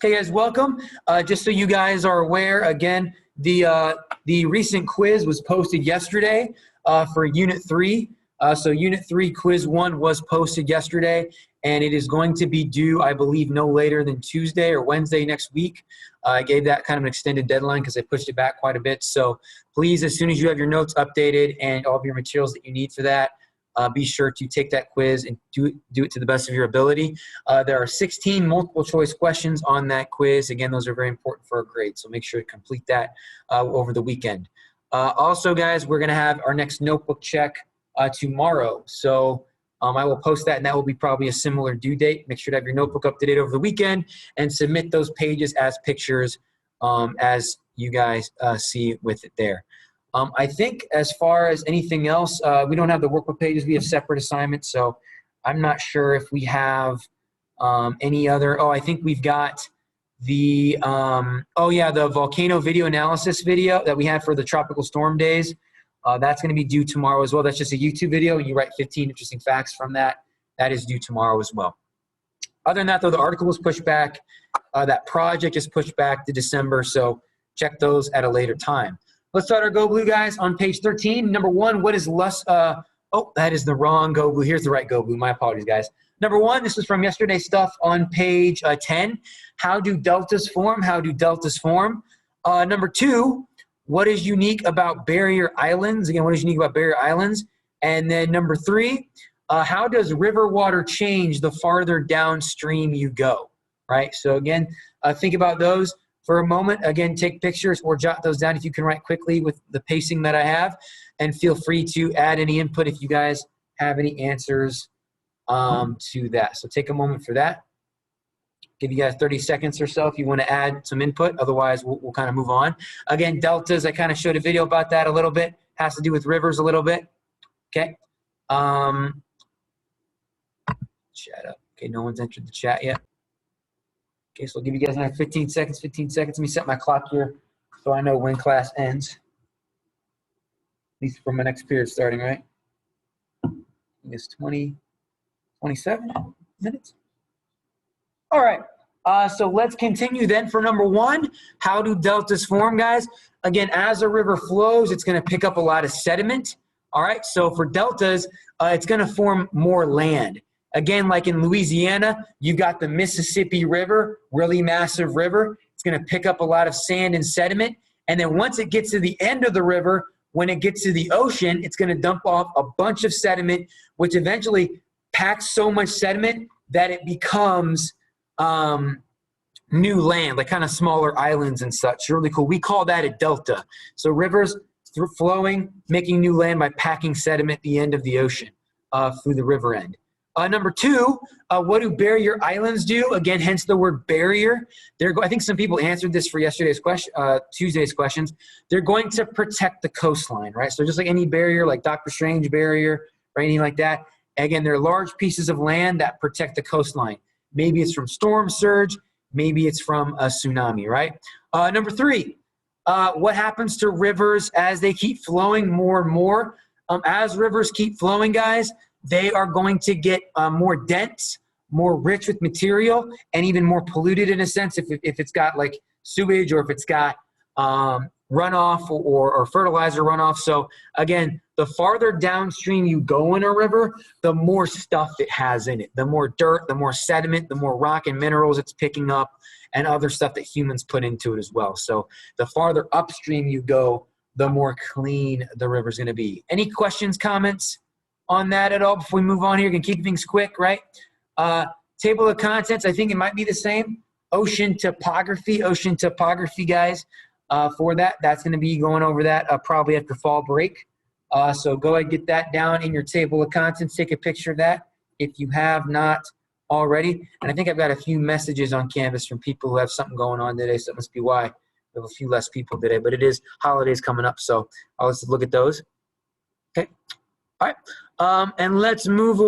Hey guys, welcome. Just so you guys are aware, again, the recent quiz was posted yesterday for Unit 3. So Unit 3 Quiz 1 was posted yesterday, and it is going to be due, I believe, no later than Tuesday or Wednesday next week. I gave that kind of an extended deadline because I pushed it back quite a bit. So please, as soon as you have your notes updated and all of your materials that you need for that, be sure to take that quiz and do it to the best of your ability. There are 16 multiple choice questions on that quiz. Again, those are very important for our grade, so make sure to complete that over the weekend. Also, guys, we're going to have our next notebook check tomorrow. So I will post that, and that will be probably a similar due date. Make sure to have your notebook up to date over the weekend and submit those pages as pictures as you guys see with it there. I think as far as anything else, we don't have the workbook pages. We have separate assignments, so I'm not sure if we have any other. Oh, I think we've got the, the volcano video analysis video that we had for the tropical storm days. That's going to be due tomorrow as well. That's just a YouTube video, and you write 15 interesting facts from that. That is due tomorrow as well. Other than that, though, the article was pushed back. That project is pushed back to December, so check those at a later time. Let's start our Go Blue, guys, on page 13. Number one, what is less, that is the wrong Go Blue. Here's the right Go Blue. My apologies, guys. Number one, this is from yesterday's stuff on page 10. How do deltas form? How do deltas form? Number two, what is unique about barrier islands? Again, what is unique about barrier islands? And then number three, how does river water change the farther downstream you go, right? So again, think about those for a moment. Again, take pictures or jot those down if you can write quickly with the pacing that I have, and feel free to add any input if you guys have any answers to that. So take a moment for that. Give you guys 30 seconds or so if you want to add some input. Otherwise, we'll kind of move on. Again, deltas, I kind of showed a video about that a little bit. Has to do with rivers a little bit. Okay. Chat up. Okay, no one's entered the chat yet. Okay, so I'll give you guys another 15 seconds. 15 seconds. Let me set my clock here so I know when class ends. At least for my next period starting, right? I think it's 27 minutes. All right. So let's continue then for number one. How do deltas form, guys? Again, as a river flows, it's going to pick up a lot of sediment. All right. So for deltas, it's going to form more land. Again, like in Louisiana, you got the Mississippi River, really massive river. It's going to pick up a lot of sand and sediment. And then once it gets to the end of the river, when it gets to the ocean, it's going to dump off a bunch of sediment, which eventually packs so much sediment that it becomes new land, like kind of smaller islands and such. Really cool. We call that a delta. So rivers flowing, making new land by packing sediment at the end of the ocean through the river end. Number two, what do barrier islands do? Again, hence the word barrier. I think some people answered this for yesterday's question, Tuesday's questions. They're going to protect the coastline, right? So just like any barrier, like Dr. Strange barrier or anything like that. Again, they're large pieces of land that protect the coastline. Maybe it's from storm surge. Maybe it's from a tsunami, right? Number three, what happens to rivers as they keep flowing more and more? As rivers keep flowing, guys, they are going to get more dense, more rich with material, and even more polluted in a sense if it's got like sewage or if it's got runoff or fertilizer runoff. So again, the farther downstream you go in a river, the more stuff it has in it. The more dirt, the more sediment, the more rock and minerals it's picking up, and other stuff that humans put into it as well. So the farther upstream you go, the more clean the river's going to be. Any questions, comments on that at all before we move on here? You can keep things quick, right? Table of contents, I think it might be the same. Ocean topography, guys. For that, that's going to be going over that probably after fall break. So go ahead and get that down in your table of contents. Take a picture of that if you have not already. And I think I've got a few messages on Canvas from people who have something going on today, so that must be why we have a few less people today. But it is holidays coming up, so let's look at those. Okay. All right. And let's move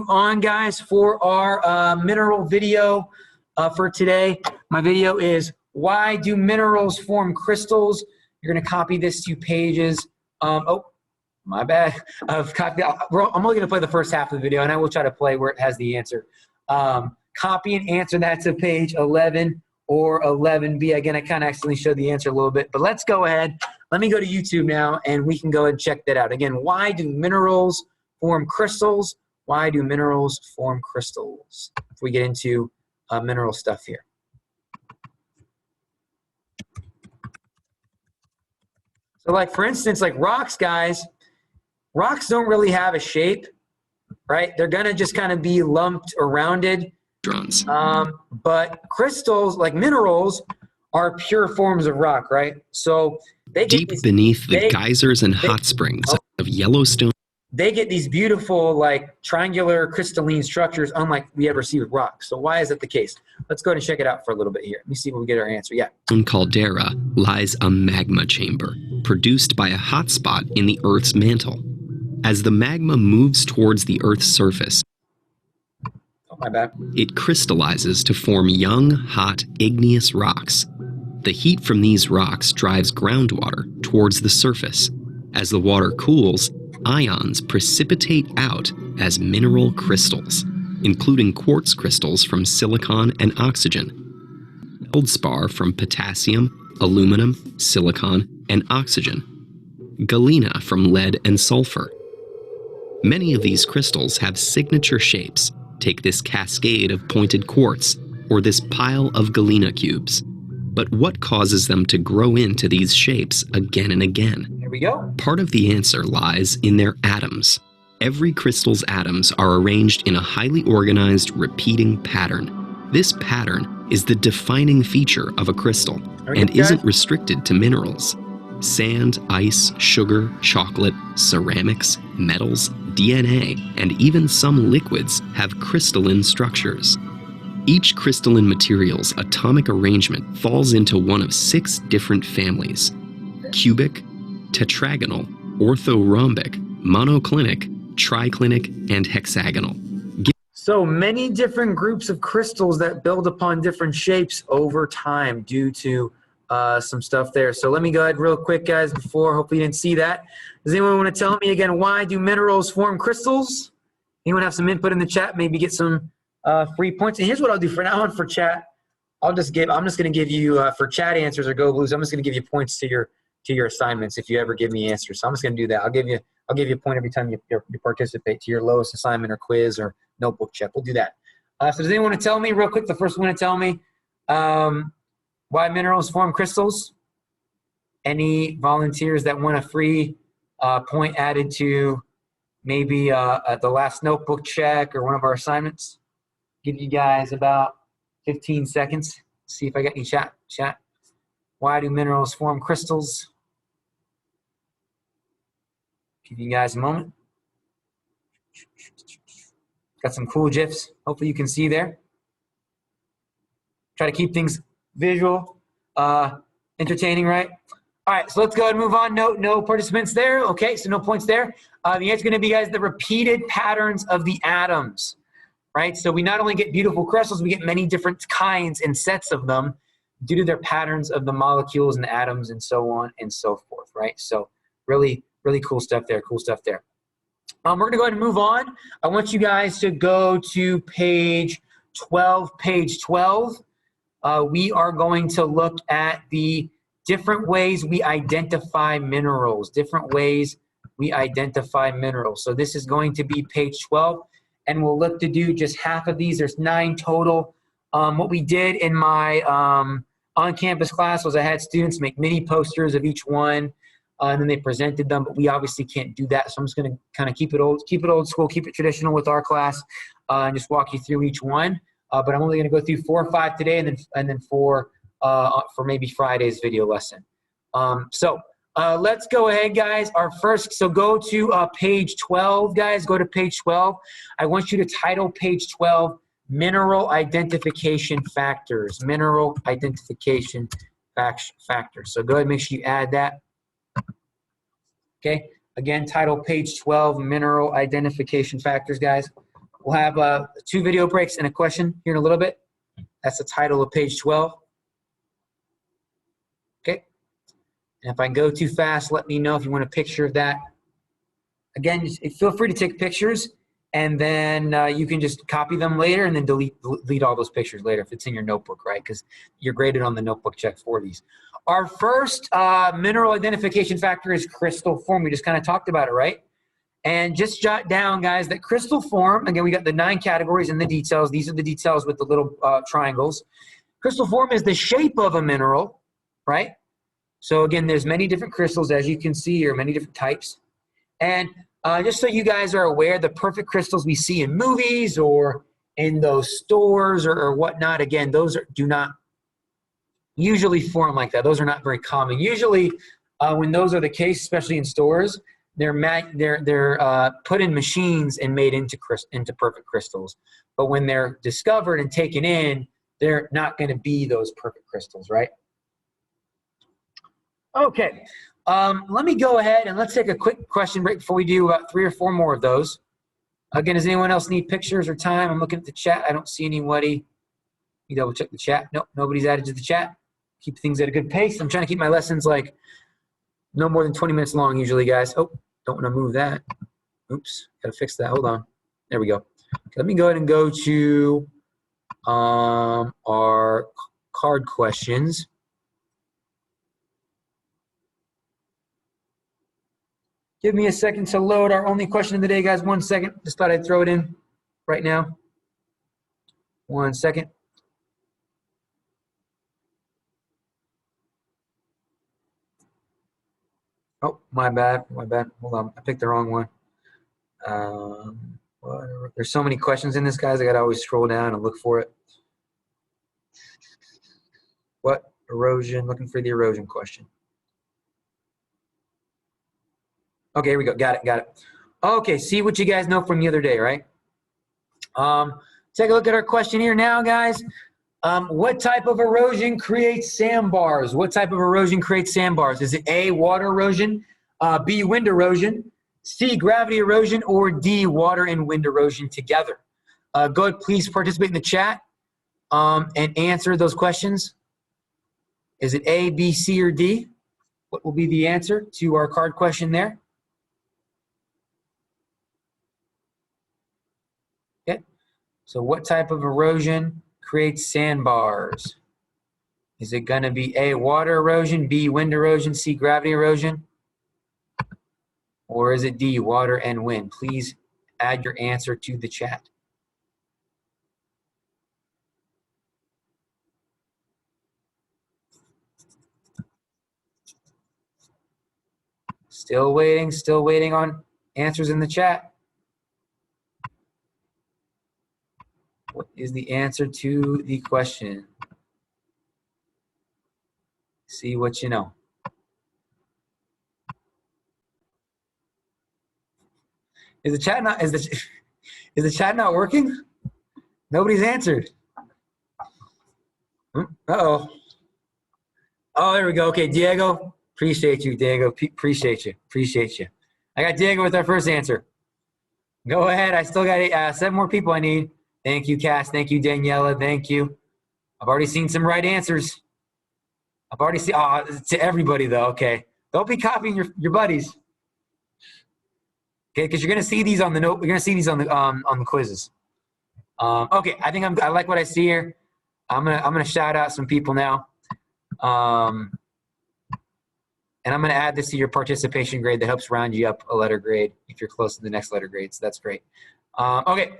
on, guys, for our mineral video for today. My video is why do minerals form crystals? You're going to copy this 2 pages. My bad. I'm only going to play the first half of the video, and I will try to play where it has the answer. Copy and answer that to page 11 or 11B? Again, I kind of accidentally showed the answer a little bit, but let's go ahead. Let me go to YouTube now, and we can go ahead and check that out. Again, why do minerals form crystals? Why do minerals form crystals? If we get into mineral stuff here. So like, for instance, like rocks, guys, rocks don't really have a shape, right? They're going to just kind of be lumped or rounded. But crystals, like minerals, are pure forms of rock, right? So they get deep beneath the geysers and hot springs of Yellowstone. They get these beautiful, like, triangular crystalline structures, unlike we ever see with rocks. So why is that the case? Let's go ahead and check it out for a little bit here. Let me see if we get our answer. Yeah. In caldera lies a magma chamber, produced by a hot spot in the Earth's mantle. As the magma moves towards the Earth's surface, oh, my bad, it crystallizes to form young, hot, igneous rocks. The heat from these rocks drives groundwater towards the surface. As the water cools, ions precipitate out as mineral crystals, including quartz crystals from silicon and oxygen, feldspar from potassium, aluminum, silicon, and oxygen, galena from lead and sulfur. Many of these crystals have signature shapes. Take this cascade of pointed quartz, or this pile of galena cubes. But what causes them to grow into these shapes again and again? Here we go. Part of the answer lies in their atoms. Every crystal's atoms are arranged in a highly organized, repeating pattern. This pattern is the defining feature of a crystal and isn't restricted to minerals. Sand, ice, sugar, chocolate, ceramics, metals, DNA, and even some liquids have crystalline structures. Each crystalline material's atomic arrangement falls into one of 6 different families: cubic, tetragonal, orthorhombic, monoclinic, triclinic, and hexagonal. So many different groups of crystals that build upon different shapes over time due to some stuff there. So let me go ahead real quick, guys, before, hopefully you didn't see that. Does anyone want to tell me again, why do minerals form crystals? Anyone have some input in the chat? Maybe get some free points. And here's what I'll do for now on for chat. I'm just going to give you for chat answers or Go Blues. I'm just going to give you points to your assignments if you ever give me answers. So I'm just going to do that. I'll give you a point every time you participate to your lowest assignment or quiz or notebook check. We'll do that. So does anyone want to tell me real quick? The first one to tell me why minerals form crystals? Any volunteers that want a free point added to maybe at the last notebook check or one of our assignments? Give you guys about 15 seconds. See if I got any chat. Why do minerals form crystals? Give you guys a moment. Got some cool GIFs. Hopefully you can see there. Try to keep things visual, entertaining, right? All right, so let's go ahead and move on. No participants there. Okay, so no points there. The answer is going to be, guys, the repeated patterns of the atoms. Right, so we not only get beautiful crystals, we get many different kinds and sets of them due to their patterns of the molecules and the atoms and so on and so forth, right? So really, really cool stuff there, We're going to go ahead and move on. I want you guys to go to page 12. We are going to look at the different ways we identify minerals, So this is going to be page 12. And we'll look to do just half of these. There's 9 total. What we did in my on-campus class was I had students make mini posters of each one, and then they presented them. But we obviously can't do that, so I'm just going to kind of keep it old school, keep it traditional with our class, and just walk you through each one. But I'm only going to go through 4 or 5 today, and then 4 for maybe Friday's video lesson. Let's go ahead, guys. So go to page 12, guys. Go to page 12. I want you to title page 12, Mineral Identification Factors. Mineral Identification Factors. So go ahead and make sure you add that. Okay. Again, title page 12, Mineral Identification Factors, guys. We'll have 2 video breaks and a question here in a little bit. That's the title of page 12. Okay. And if I go too fast, let me know if you want a picture of that. Again, just feel free to take pictures and then you can just copy them later and then delete all those pictures later if it's in your notebook, right? Because you're graded on the notebook check for these. Our first mineral identification factor is crystal form. We just kind of talked about it, right? And just jot down, guys, that crystal form, again, we got the 9 categories and the details. These are the details with the little triangles. Crystal form is the shape of a mineral, right? So again, there's many different crystals, as you can see here, many different types. And just so you guys are aware, the perfect crystals we see in movies or in those stores or whatnot, again, those do not usually form like that. Those are not very common. Usually, when those are the case, especially in stores, they're put in machines and made into perfect crystals. But when they're discovered and taken in, they're not going to be those perfect crystals, right? Okay, let me go ahead and let's take a quick question break before we do about 3 or 4 more of those. Again, does anyone else need pictures or time? I'm looking at the chat. I don't see anybody. You double check the chat. Nope, nobody's added to the chat. Keep things at a good pace. I'm trying to keep my lessons like no more than 20 minutes long usually, guys. Oh, don't want to move that. Oops, got to fix that. Hold on. There we go. Okay, let me go ahead and go to our card questions. Give me a second to load our only question of the day, guys. 1 second. Just thought I'd throw it in right now. 1 second. Oh, my bad. My bad. Hold on. I picked the wrong one. There's so many questions in this, guys. I got to always scroll down and look for it. What? Erosion. Looking for the erosion question. Okay, here we go. Got it. Got it. Okay, see what you guys know from the other day, right? Take a look at our question here now, guys. What type of erosion creates sandbars? What type of erosion creates sandbars? Is it A, water erosion, B, wind erosion, C, gravity erosion, or D, water and wind erosion together? Go ahead, please participate in the chat and answer those questions. Is it A, B, C, or D? What will be the answer to our card question there? Okay, so what type of erosion creates sandbars? Is it going to be A, water erosion, B, wind erosion, C, gravity erosion? Or is it D, water and wind? Please add your answer to the chat. Still waiting on answers in the chat. What is the answer to the question? See what you know. Is the chat not working? Nobody's answered. Uh-oh. Oh, there we go. Okay, Diego. Appreciate you, Diego. Appreciate you. Appreciate you. I got Diego with our first answer. Go ahead. I still got 7 more people I need. Thank you, Cass. Thank you, Daniela. Thank you. I've already seen some right answers. I've already seen to everybody though. Okay, don't be copying your buddies. Okay, because you're gonna see these on the note. You're gonna see these on the quizzes. Okay, I think I like what I see here. I'm gonna shout out some people now. And I'm gonna add this to your participation grade that helps round you up a letter grade if you're close to the next letter grade. So that's great. Okay,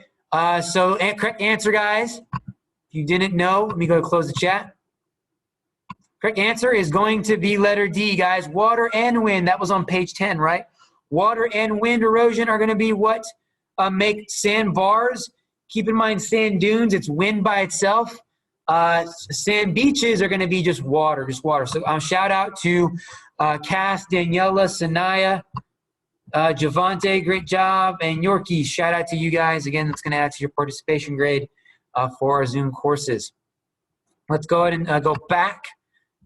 so correct answer, guys. If you didn't know, let me go close the chat. Correct answer is going to be letter D, guys. Water and wind. That was on page 10, right? Water and wind erosion are going to be what make sandbars. Keep in mind, sand dunes, it's wind by itself. Sand beaches are going to be just water. So shout out to Cass, Daniela, Sanaya, Javante, great job, and Yorkie. Shout out to you guys. Again, that's going to add to your participation grade for our Zoom courses. Let's go ahead and go back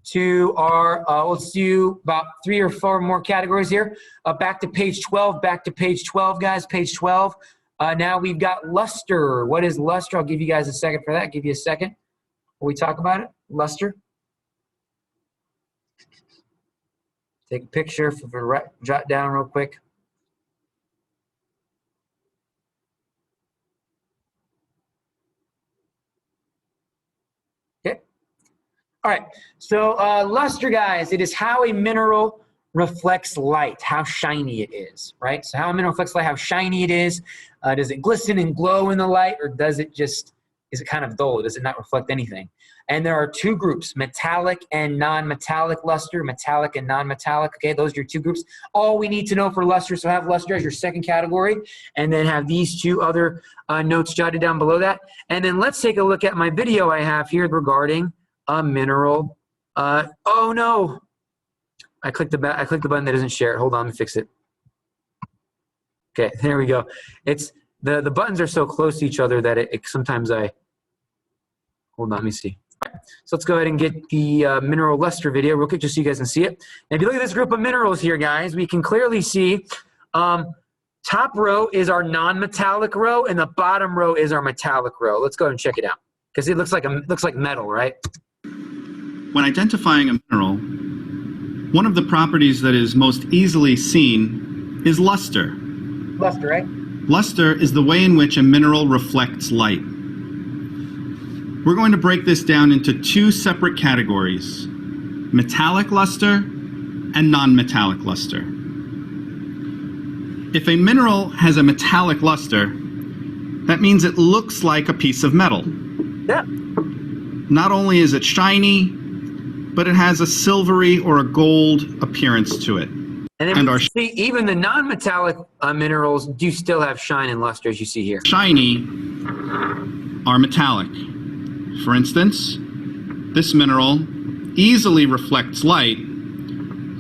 to our, let's do about 3 or 4 more categories here. Back to page 12, guys, page 12. Now we've got luster. What is luster? I'll give you guys a second for that. Give you a second when we talk about it. Luster. Take a picture, jot down real quick. All right, so luster, guys, it is how a mineral reflects light, how shiny it is, right? So how a mineral reflects light, how shiny it is. Does it glisten and glow in the light, or does it just, is it kind of dull? Does it not reflect anything? And there are two groups, metallic and non-metallic luster, metallic and non-metallic. Okay, those are your two groups. All we need to know for luster, so have luster as your second category, and then have these two other notes jotted down below that. And then let's take a look at my video I have here regarding a mineral. Oh no, I clicked the button that doesn't share it. Hold on, let me fix it. Okay, there we go. It's the buttons are so close to each other that it sometimes hold on, let me see. So let's go ahead and get the mineral luster video real quick just so you guys can see it. And if you look at this group of minerals here, guys, we can clearly see top row is our non-metallic row and the bottom row is our metallic row. Let's go ahead and check it out because it looks like metal, right? When identifying a mineral, one of the properties that is most easily seen is luster. Luster, right? Luster is the way in which a mineral reflects light. We're going to break this down into two separate categories, metallic luster and non-metallic luster. If a mineral has a metallic luster, that means it looks like a piece of metal. Yeah. Not only is it shiny, but it has a silvery or a gold appearance to it. And then we see even the non-metallic minerals do still have shine and luster, as you see here. Shiny are metallic. For instance, this mineral easily reflects light,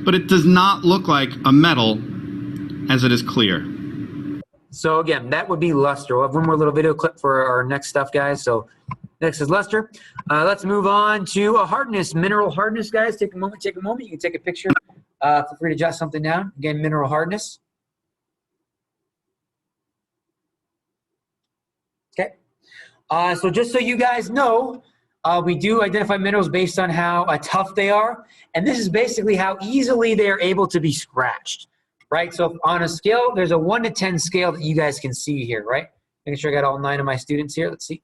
but it does not look like a metal as it is clear. So again, that would be luster. We'll have one more little video clip for our next stuff, guys. So next is luster. Let's move on to hardness, mineral hardness, guys. Take a moment. You can take a picture. Feel free to jot something down. Again, mineral hardness. Okay. So just so you guys know, we do identify minerals based on how tough they are. And this is basically how easily they are able to be scratched, right? So on a scale, there's a 1 to 10 scale that you guys can see here, right? Making sure I got all 9 of my students here. Let's see.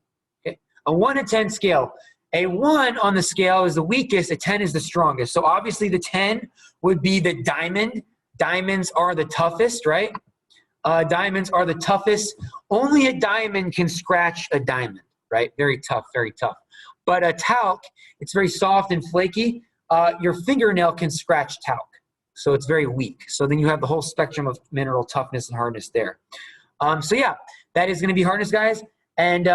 Okay. A 1 to 10 scale. A 1 on the scale is the weakest, a 10 is the strongest. So obviously the 10 would be the diamond. Diamonds are the toughest, right? Diamonds are the toughest. Only a diamond can scratch a diamond, right? Very tough, very tough. But a talc, it's very soft and flaky. Your fingernail can scratch talc, so it's very weak. So then you have the whole spectrum of mineral toughness and hardness there. So yeah, that is going to be hardness, guys. And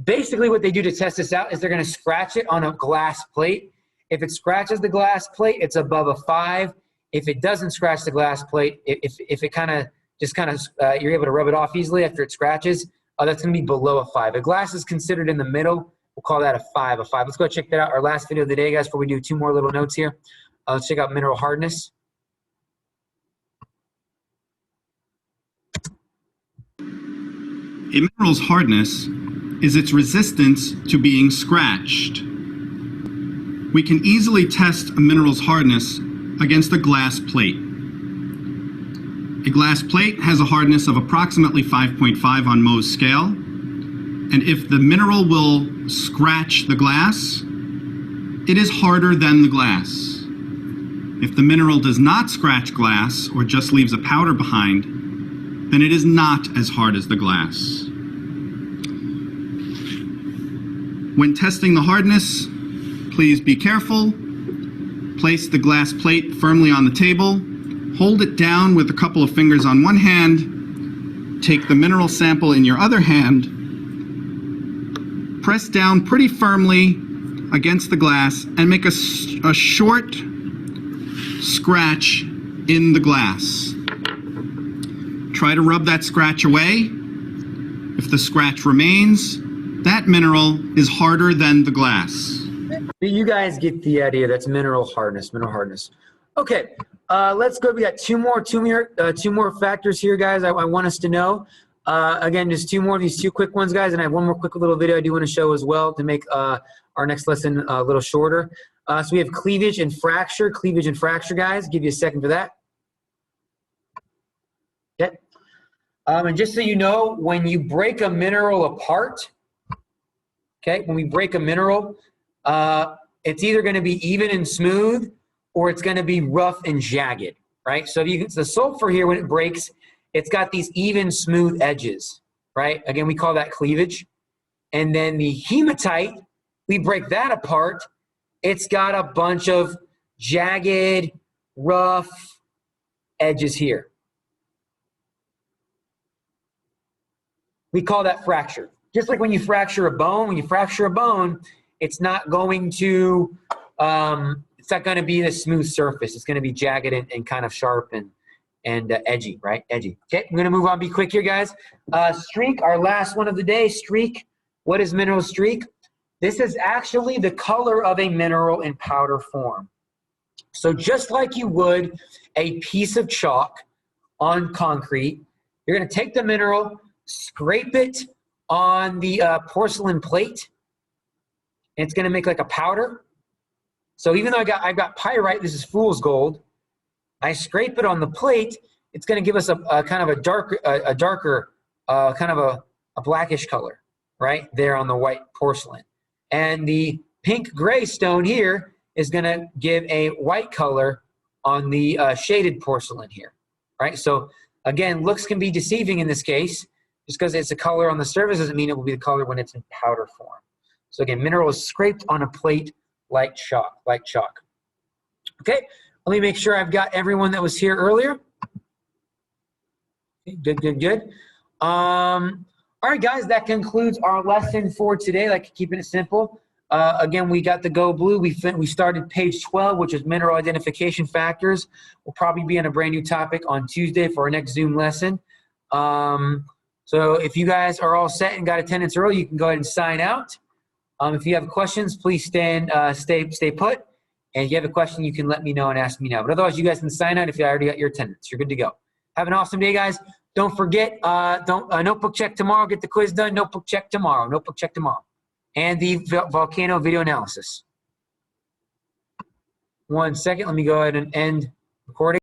basically what they do to test this out is they're going to scratch it on a glass plate. If it scratches the glass plate, it's above a 5. If it doesn't scratch the glass plate, if it kind of you're able to rub it off easily after it scratches, that's going to be below a 5. A glass is considered in the middle. We'll call that a 5. Let's go check that out. Our last video of the day, guys, before we do 2 more little notes here. Let's check out mineral hardness. A mineral's hardness is its resistance to being scratched. We can easily test a mineral's hardness against a glass plate. A glass plate has a hardness of approximately 5.5 on Mohs scale, and if the mineral will scratch the glass, it is harder than the glass. If the mineral does not scratch glass or just leaves a powder behind, then it is not as hard as the glass. When testing the hardness, please be careful. Place the glass plate firmly on the table. Hold it down with a couple of fingers on one hand. Take the mineral sample in your other hand. Press down pretty firmly against the glass and make a short scratch in the glass. Try to rub that scratch away. If the scratch remains, that mineral is harder than the glass. You guys get the idea. That's mineral hardness. Mineral hardness. Okay, let's go. We got two more factors here, guys. I want us to know. Again, just 2 more of these 2 quick ones, guys, and I have 1 more quick little video I do want to show as well to make our next lesson a little shorter. So we have cleavage and fracture. Cleavage and fracture, guys. Give you a second for that. Okay. And just so you know, when you break a mineral apart, okay, when we break a mineral, it's either going to be even and smooth, or it's going to be rough and jagged, right? So the sulfur here, when it breaks, it's got these even, smooth edges, right? Again, we call that cleavage. And then the hematite, we break that apart. It's got a bunch of jagged, rough edges here. We call that fracture. Just like when you fracture a bone, it's not going to be the smooth surface. It's going to be jagged and kind of sharp and edgy, right? Edgy. Okay, I'm going to move on, be quick here, guys. Streak, our last one of the day. Streak. What is mineral streak? This is actually the color of a mineral in powder form. So just like you would a piece of chalk on concrete, you're going to take the mineral, scrape it on the porcelain plate, and it's going to make like a powder. So even though I've got pyrite, this is fool's gold, I scrape it on the plate, it's going to give us a kind of a darker, kind of a blackish color, right there on the white porcelain. And the pink gray stone here is going to give a white color on the shaded porcelain here, right? So again, looks can be deceiving in this case. Just because it's a color on the surface doesn't mean it will be the color when it's in powder form. So again, mineral is scraped on a plate like chalk. Okay, let me make sure I've got everyone that was here earlier. Okay, good. All right, guys, that concludes our lesson for today. Like keeping it simple. Again, we got the Go Blue. We started page 12, which is mineral identification factors. We'll probably be on a brand new topic on Tuesday for our next Zoom lesson. So if you guys are all set and got attendance early, you can go ahead and sign out. If you have questions, please stay put. And if you have a question, you can let me know and ask me now. But otherwise, you guys can sign out if you already got your attendance. You're good to go. Have an awesome day, guys. Don't forget, notebook check tomorrow. Get the quiz done. Notebook check tomorrow. And the volcano video analysis. 1 second. Let me go ahead and end recording.